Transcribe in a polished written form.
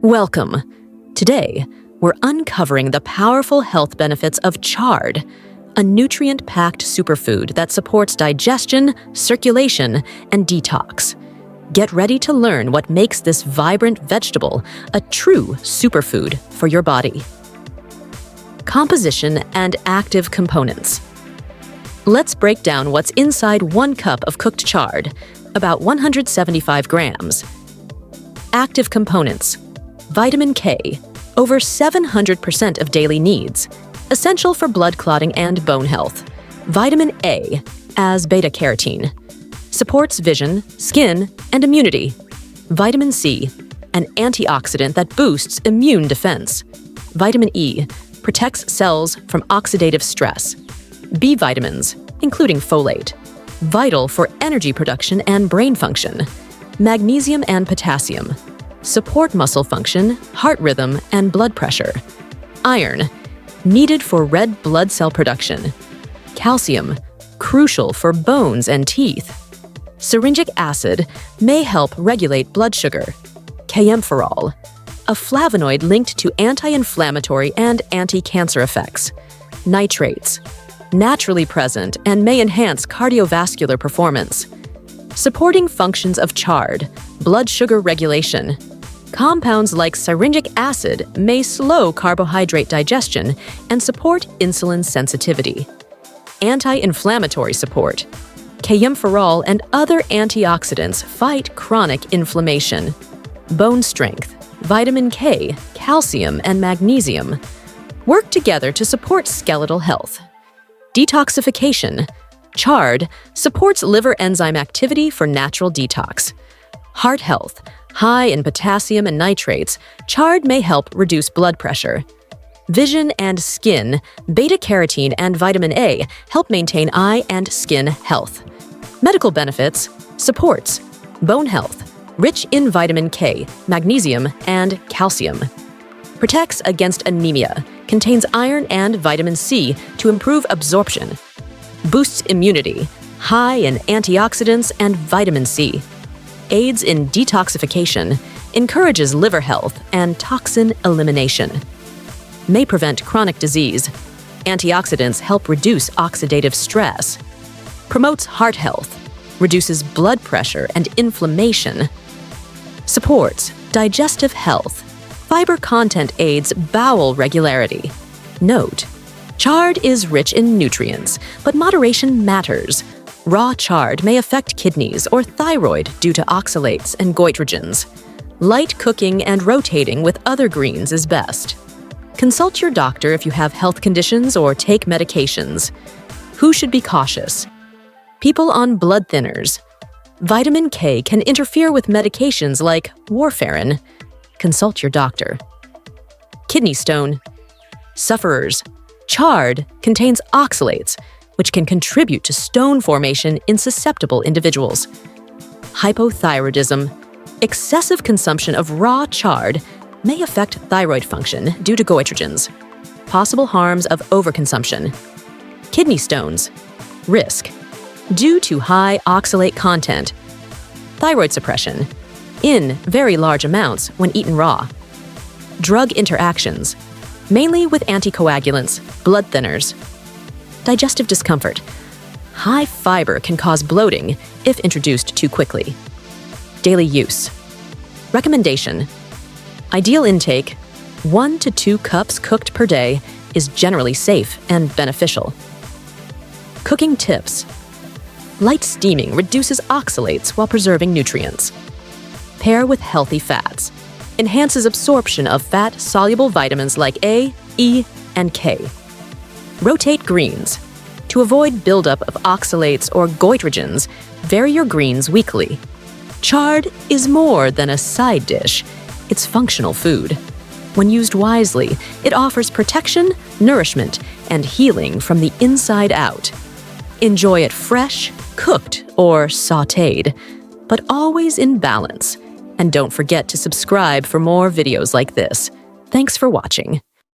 Welcome! Today, we're uncovering the powerful health benefits of chard, a nutrient-packed superfood that supports digestion, circulation, and detox. Get ready to learn what makes this vibrant vegetable a true superfood for your body. Composition and active components. Let's break down what's inside 1 cup of cooked chard, about 175 grams. Active components. Vitamin K, over 700% of daily needs, essential for blood clotting and bone health. Vitamin A, as beta-carotene, supports vision, skin, and immunity. Vitamin C, an antioxidant that boosts immune defense. Vitamin E, protects cells from oxidative stress. B vitamins, including folate, vital for energy production and brain function. Magnesium and potassium, support muscle function, heart rhythm, and blood pressure. Iron, needed for red blood cell production. Calcium, crucial for bones and teeth. Syringic acid may help regulate blood sugar. Kaempferol, a flavonoid linked to anti-inflammatory and anti-cancer effects. Nitrates, naturally present and may enhance cardiovascular performance. Supporting functions of chard, blood sugar regulation. Compounds like syringic acid may slow carbohydrate digestion and support insulin sensitivity. Anti-inflammatory support. Kaempferol and other antioxidants fight chronic inflammation. Bone strength. Vitamin K, calcium, and magnesium work together to support skeletal health. Detoxification. Chard supports liver enzyme activity for natural detox. Heart health. High in potassium and nitrates, chard may help reduce blood pressure. Vision and skin. Beta-carotene and vitamin A help maintain eye and skin health. Medical benefits. Supports bone health, rich in vitamin K, magnesium, and calcium. Protects against anemia, contains iron and vitamin C to improve absorption. Boosts immunity, high in antioxidants and vitamin C. Aids in detoxification, encourages liver health and toxin elimination. May prevent chronic disease. Antioxidants help reduce oxidative stress. Promotes heart health, reduces blood pressure and inflammation. Supports digestive health. Fiber content aids bowel regularity. Note: chard is rich in nutrients, but moderation matters. Raw chard may affect kidneys or thyroid due to oxalates and goitrogens. Light cooking and rotating with other greens is best. Consult your doctor if you have health conditions or take medications. Who should be cautious? People on blood thinners. Vitamin K can interfere with medications like warfarin. Consult your doctor. Kidney stone. Sufferers. Chard contains oxalates, which can contribute to stone formation in susceptible individuals. Hypothyroidism. Excessive consumption of raw chard may affect thyroid function due to goitrogens. Possible harms of overconsumption. Kidney stones. Risk. Due to high oxalate content. Thyroid suppression. In very large amounts when eaten raw. Drug interactions. Mainly with anticoagulants, blood thinners. Digestive discomfort. High fiber can cause bloating if introduced too quickly. Daily use. Recommendation: ideal intake, 1 to 2 cups cooked per day is generally safe and beneficial. Cooking tips: light steaming reduces oxalates while preserving nutrients. Pair with healthy fats. Enhances absorption of fat-soluble vitamins like A, E, and K. Rotate greens. To avoid buildup of oxalates or goitrogens, vary your greens weekly. Chard is more than a side dish. It's functional food. When used wisely, it offers protection, nourishment, and healing from the inside out. Enjoy it fresh, cooked, or sautéed, but always in balance. And don't forget to subscribe for more videos like this. Thanks for watching.